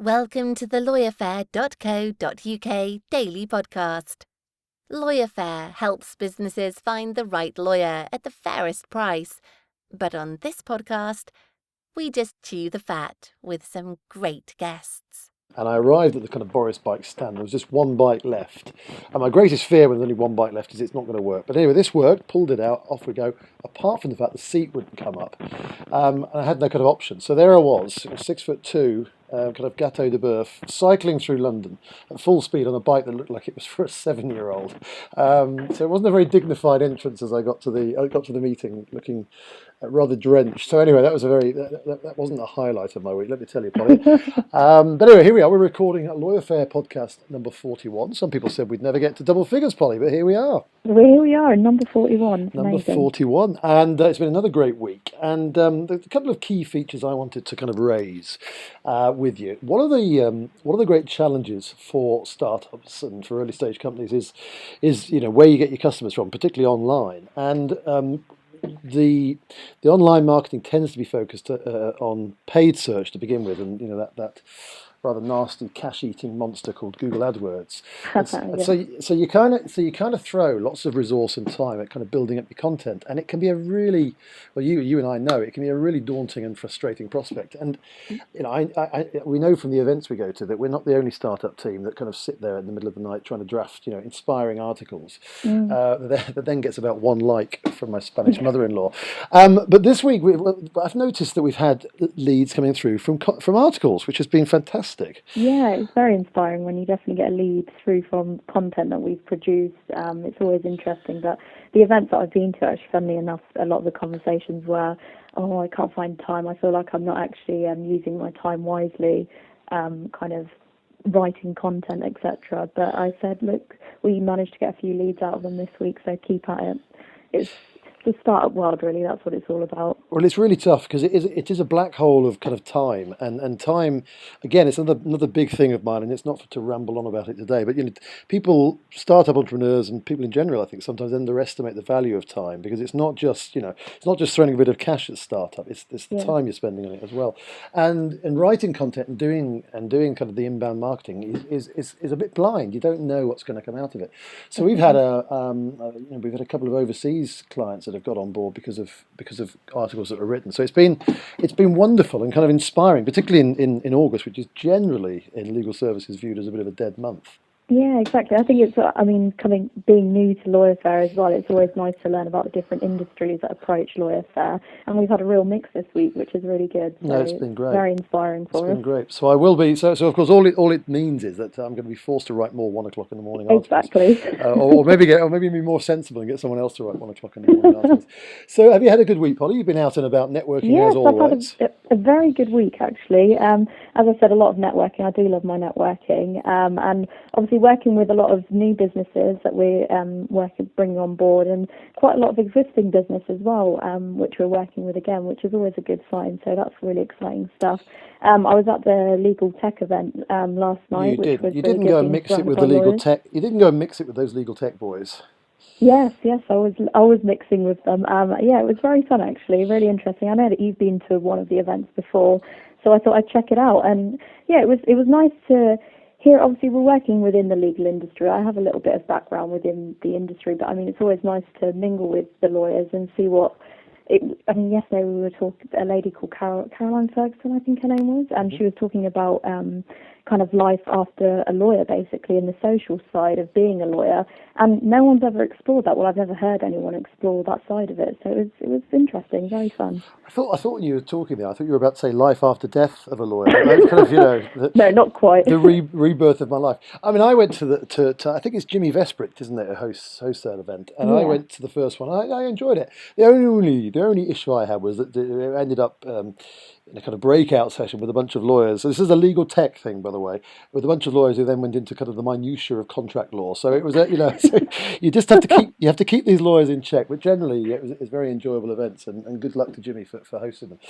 Welcome to the LawyerFair.co.uk daily podcast. LawyerFair helps businesses find the right lawyer at the fairest price. But on this podcast, we just chew the fat with some great guests. And I arrived at the kind of Boris Bike stand. There was just one bike left. And my greatest fear when there's only one bike left is it's not going to work. But anyway, this worked, pulled it out, off we go, apart from the fact the seat wouldn't come up. And I had no kind of option. So there I was 6'2", kind of gâteau de boeuf, cycling through London at full speed on a bike that looked like it was for a 7-year-old. So it wasn't a very dignified entrance as I got to the meeting, looking rather drenched. So anyway, that was that wasn't the highlight of my week, let me tell you, Polly. But anyway, here we are. We're recording a LawyerFair podcast number 41. Some people said we'd never get to double figures, Polly, but here we are. Well, here we are, number 41. Number Amazing. 41. And it's been another great week. And there's a couple of key features I wanted to kind of raise with you. One of the great challenges for startups and for early stage companies is where you get your customers from, particularly online. And the online marketing tends to be focused on paid search to begin with, and that rather nasty cash-eating monster called Google AdWords. Yeah. So you kind of throw lots of resource and time at kind of building up your content, and it can be a really, well, you and I know it can be a really daunting and frustrating prospect. And we know from the events we go to that we're not the only startup team that kind of sit there in the middle of the night trying to draft inspiring articles that then gets about one like from my Spanish mother-in-law. But this week I've noticed that we've had leads coming through from articles, which has been fantastic. Yeah, it's very inspiring when you definitely get a lead through from content that we've produced. It's always interesting. But the events that I've been to, actually, funnily enough, a lot of the conversations were, I can't find time. I feel like I'm not actually using my time wisely, kind of writing content, etc. But I said, look, we managed to get a few leads out of them this week, so keep at it. It's the startup world, really. That's what it's all about. Well, it's really tough because it is a black hole of kind of time, and time, again, it's another big thing of mine, and it's not to ramble on about it today, but startup entrepreneurs and people in general, I think, sometimes underestimate the value of time, because it's not just throwing a bit of cash at startup, it's the time you're spending on it as well, and writing content and doing kind of the inbound marketing is a bit blind. You don't know what's going to come out of it. So we've had we've had a couple of overseas clients that have got on board because of articles that are written. So it's been wonderful and kind of inspiring, particularly in August, which is generally in legal services viewed as a bit of a dead month. Yeah, exactly. I think it's, being new to LawyerFair as well, it's always nice to learn about the different industries that approach LawyerFair. And we've had a real mix this week, which is really good. So no, it's been great. Very inspiring for us. It's been great. So I will be, so of course, all it means is that I'm going to be forced to write more 1 o'clock in the morning articles. Exactly. or maybe be more sensible and get someone else to write 1 o'clock in the morning articles. So have you had a good week, Polly? You've been out and about networking as always. I've had a very good week, actually. As I said, a lot of networking. I do love my networking. And obviously working with a lot of new businesses that we're bringing on board, and quite a lot of existing business as well, which we're working with again, which is always a good sign. So that's really exciting stuff. I was at the legal tech event last night. You didn't go and mix it with the legal tech. You didn't go and mix it with those legal tech boys. Yes, I was mixing with them. It was very fun, actually, really interesting. I know that you've been to one of the events before, so I thought I'd check it out. And yeah, it was nice to hear. Obviously, we're working within the legal industry. I have a little bit of background within the industry, but I mean, it's always nice to mingle with the lawyers and see what. Yesterday we were talking. A lady called Caroline Ferguson, I think her name was, and she was talking about kind of life after a lawyer, basically, and the social side of being a lawyer. And no one's ever explored that. Well, I've never heard anyone explore that side of it. So it was interesting, very fun. I thought when you were talking there, I thought you were about to say life after death of a lawyer. Kind of, no, not quite. The rebirth of my life. I mean, I went to I think it's Jimmy Vesprick, isn't it, who hosts that event? And I went to the first one. I enjoyed it. The only issue I had was that it ended up in a kind of breakout session with a bunch of lawyers. So this is a legal tech thing, by the way, with a bunch of lawyers who then went into kind of the minutiae of contract law. So it was, so you just have to keep these lawyers in check. But generally, it was very enjoyable events, and good luck to Jimmy for hosting them.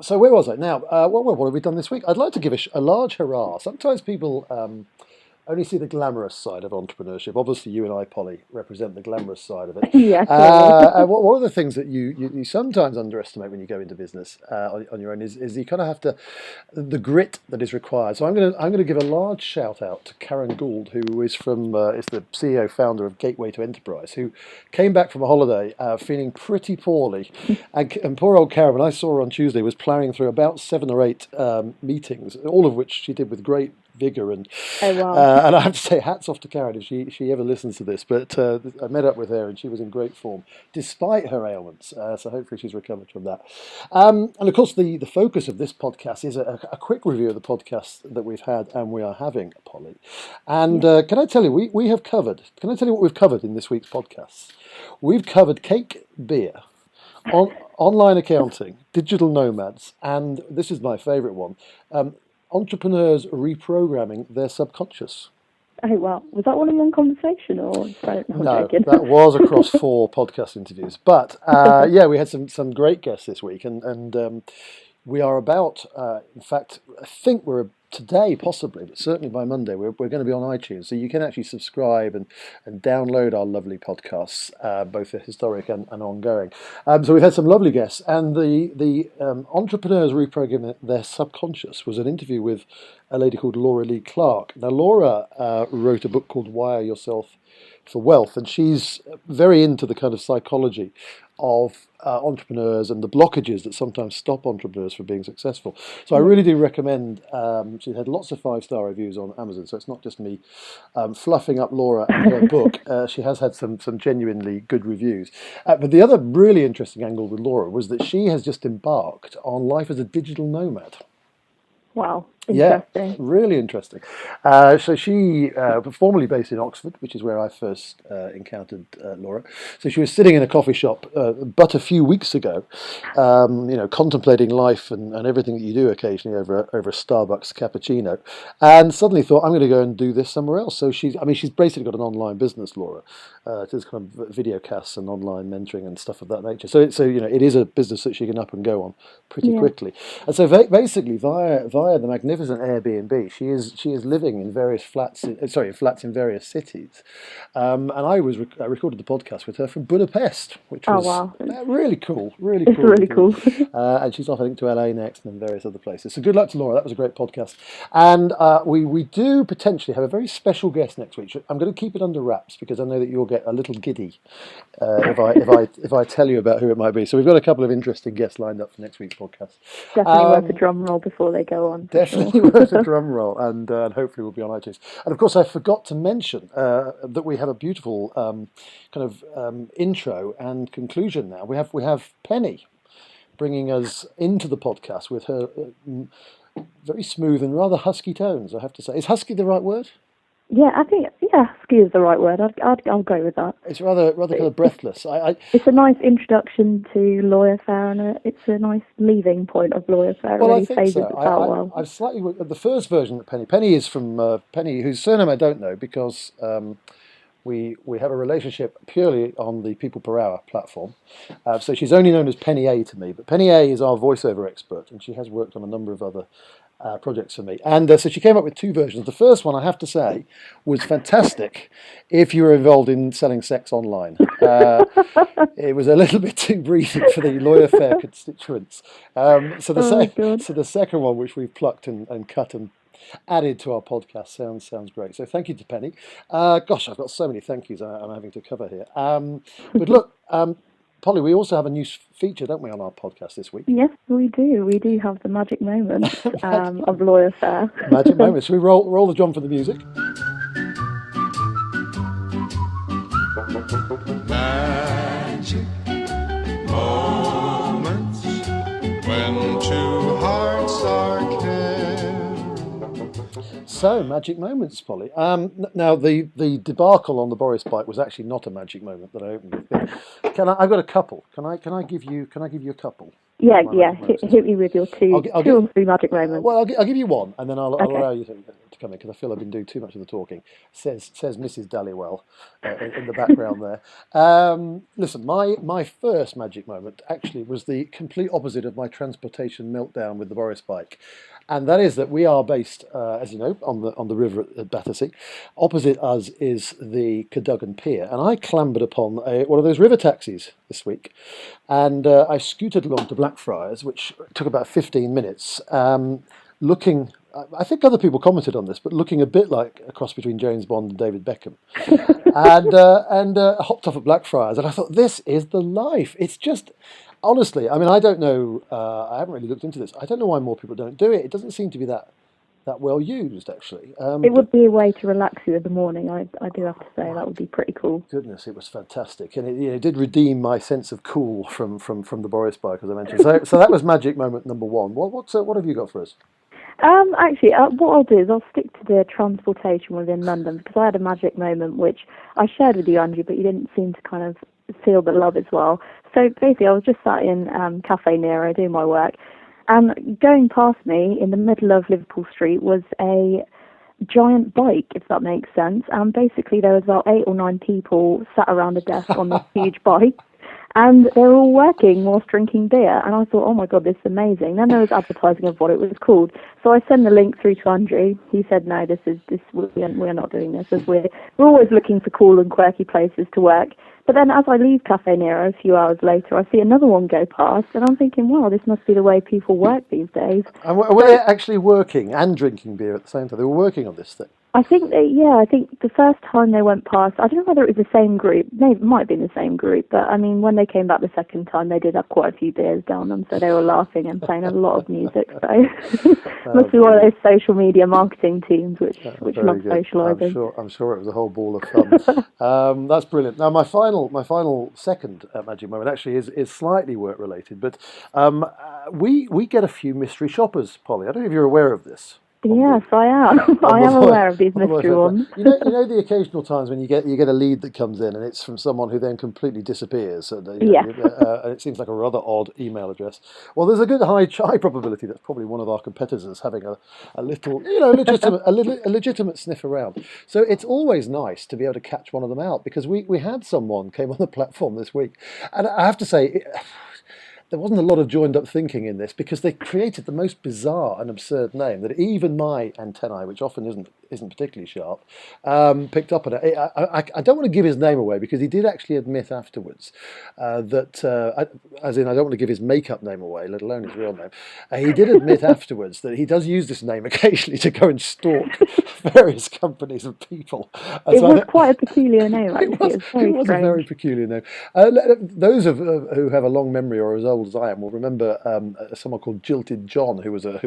So where was I now? What have we done this week? I'd like to give a large hurrah. Sometimes people only see the glamorous side of entrepreneurship. Obviously, you and I, Polly, represent the glamorous side of it. Yeah, clearly. And one of the things that you sometimes underestimate when you go into business on your own is you kind of have to the grit that is required. So I'm gonna give a large shout out to Karen Gould, who is is the CEO founder of Gateway to Enterprise, who came back from a holiday feeling pretty poorly, and poor old Karen, when I saw her on Tuesday, was ploughing through about 7 or 8 meetings, all of which she did with great vigor Oh, wow. and I have to say hats off to Karen if she ever listens to this, but I met up with her and she was in great form despite her ailments, so hopefully she's recovered from that. And of course the focus of this podcast is a quick review of the podcasts that we've had and we are having, Polly, and can I tell you what we've covered in this week's podcasts? We've covered cake, beer, online accounting, digital nomads, and this is my favourite one, entrepreneurs reprogramming their subconscious. Oh, wow. Was that all in one conversation, or? No, I'm No, joking. that was across 4 podcast interviews. But yeah, we had some great guests this week, and we are about. In fact, I think we're today possibly, but certainly by Monday, we're going to be on iTunes, so you can actually subscribe and download our lovely podcasts, both the historic and ongoing. So we've had some lovely guests, and the entrepreneurs reprogramming their subconscious was an interview with a lady called Laura Lee Clark. Now Laura wrote a book called Wire Yourself for Wealth, and she's very into the kind of psychology of entrepreneurs and the blockages that sometimes stop entrepreneurs from being successful. So I really do recommend. She's had lots of 5-star reviews on Amazon, so it's not just me fluffing up Laura and her book. She has had some genuinely good reviews. But the other really interesting angle with Laura was that she has just embarked on life as a digital nomad. Wow, interesting. Yeah, really interesting. So she, formerly based in Oxford, which is where I first encountered Laura. So she was sitting in a coffee shop but a few weeks ago, contemplating life and everything that you do occasionally over a Starbucks cappuccino, and suddenly thought, I'm going to go and do this somewhere else. So she's basically got an online business, Laura. It's kind of video casts and online mentoring and stuff of that nature. So it is a business that she can up and go on pretty quickly. And so basically via the magnificent Airbnb, she is living in various flats in various cities. And I recorded the podcast with her from Budapest, which was really cool. It's really cool. And she's off, I think, to LA next and various other places. So good luck to Laura. That was a great podcast. And we do potentially have a very special guest next week. I'm going to keep it under wraps because I know that you'll get a little giddy if I tell you about who it might be. So we've got a couple of interesting guests lined up for next week's podcast. Definitely worth a drum roll before they go on. Definitely worth a drum roll, and hopefully we'll be on iTunes. And of course, I forgot to mention that we have a beautiful intro and conclusion now. We have Penny bringing us into the podcast with her very smooth and rather husky tones, I have to say. Is husky the right word? Yeah, I think husky is the right word. I'll go with that. It's rather kind of breathless. It's a nice introduction to LawyerFair, and it's a nice leaving point of LawyerFair. Well, really I think so. well. I've slightly the first version that Penny is from Penny, whose surname I don't know because we have a relationship purely on the People Per Hour platform. So she's only known as Penny A to me, but Penny A is our voiceover expert, and she has worked on a number of other projects for me. And so she came up with 2 versions. The first one, I have to say, was fantastic if you were involved in selling sex online. It was a little bit too brief for the LawyerFair constituents. So the second one, which we've plucked and cut and added to our podcast, sounds great. So thank you to Penny. Gosh, I've got so many thank yous I'm having to cover here. But look, Polly, we also have a new feature, don't we, on our podcast this week? Yes, we do. We do have the magic moment of LawyerFair. Magic moment. Should we roll the drum for the music? Magic moments when 2 hearts are So, magic moments, Polly. Now, the debacle on the Boris Bike was actually not a magic moment that I opened with. I've got a couple. Can I give you a couple? Yeah. Hit me with your two or three magic moments. Well, I'll give you one, and then I'll allow you to. to come in because I feel I've been doing too much of the talking. Says Mrs. Dallywell in the background there. Listen, my first magic moment actually was the complete opposite of my transportation meltdown with the Boris Bike. And that is that we are based, as you know, on the river at Battersea. Opposite us is the Cadogan Pier, and I clambered upon one of those river taxis this week, and I scooted along to Blackfriars, which took about 15 minutes, looking. I think other people commented on this, but looking a bit like a cross between James Bond and David Beckham, and hopped off at Blackfriars, and I thought, this is the life. It's just. Honestly, I mean, I don't know. I haven't really looked into this. I don't know why more people don't do it. It doesn't seem to be that well used, actually. It would be a way to relax you in the morning. I do have to say that would be pretty cool. Goodness, it was fantastic, and it did redeem my sense of cool from the Boris Bike, as I mentioned. So that was magic moment number one. What have you got for us? Actually, what I'll do is I'll stick to the transportation within London, because I had a magic moment which I shared with you, Andrew, but you didn't seem to kind of feel the love as well. So basically, I was just sat in Cafe Nero doing my work, and going past me in the middle of Liverpool Street was a giant bike, if that makes sense. And basically, there was about 8 or 9 people sat around a desk on this huge bike, and they were all working whilst drinking beer. And I thought, oh my God, this is amazing. Then there was advertising of what it was called. So I sent the link through to Andrew. He said, no, we're not doing this, as we're always looking for cool and quirky places to work. But then as I leave Cafe Nero a few hours later, I see another one go past, and I'm thinking, wow, this must be the way people work these days. And were they actually working and drinking beer at the same time? They were working on this thing? I think the first time they went past, I don't know whether it was the same group. It might have been the same group, but I mean, when they came back the second time, they did have quite a few beers down them, so they were laughing and playing a lot of music. So must be one of those social media marketing teams which love socialising. I'm sure it was a whole ball of fun. That's brilliant. Now, my final second magic moment actually is slightly work related, but we get a few mystery shoppers, Polly. I don't know if you're aware of this. Yes, I am. I am aware of these mystery ones. You know the occasional times when you get a lead that comes in and it's from someone who then completely disappears. And, and it seems like a rather odd email address. Well, there's a good high probability that's probably one of our competitors having a little, legitimate sniff around. So it's always nice to be able to catch one of them out, because we had someone came on the platform this week, and I have to say, there wasn't a lot of joined up thinking in this, because they created the most bizarre and absurd name that even my antennae, which often isn't particularly sharp, picked up on it. I don't want to give his name away, because he did actually admit afterwards that, as in, I don't want to give his make-up name away, let alone his real name. He did admit afterwards that he does use this name occasionally to go and stalk various companies and people. It was quite a peculiar name, actually. It was a very peculiar name. Those who have a long memory or as old as I am will remember someone called Jilted John, who was a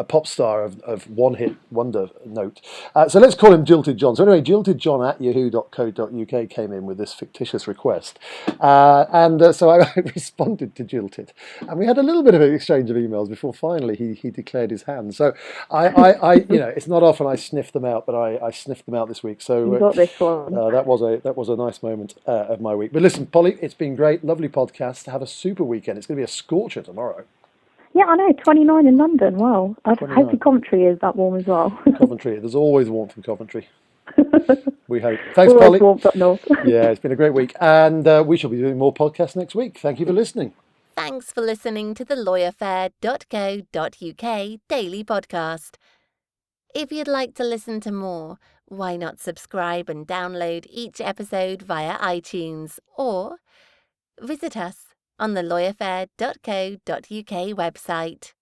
pop star of one-hit wonder note. So let's call him Jilted John. So anyway, jiltedjohn at yahoo.co.uk came in with this fictitious request, and so I responded to Jilted, and we had a little bit of an exchange of emails before finally he declared his hand. So I it's not often I sniff them out, but I sniffed them out this week. So you got this one. that was a nice moment of my week. But listen, Polly, it's been great, lovely podcast. Have a super weekend. It's going to be a scorcher tomorrow. Yeah, I know, 29 in London. Wow. I hope the Coventry is that warm as well. Coventry, there's always warmth in Coventry. We hope. Thanks, Polly. Warmth up north. Yeah, it's been a great week, and we shall be doing more podcasts next week. Thank you for listening. Thanks for listening to the LawyerFair.co.uk daily podcast. If you'd like to listen to more, why not subscribe and download each episode via iTunes, or visit us on the LawyerFair.co.uk website.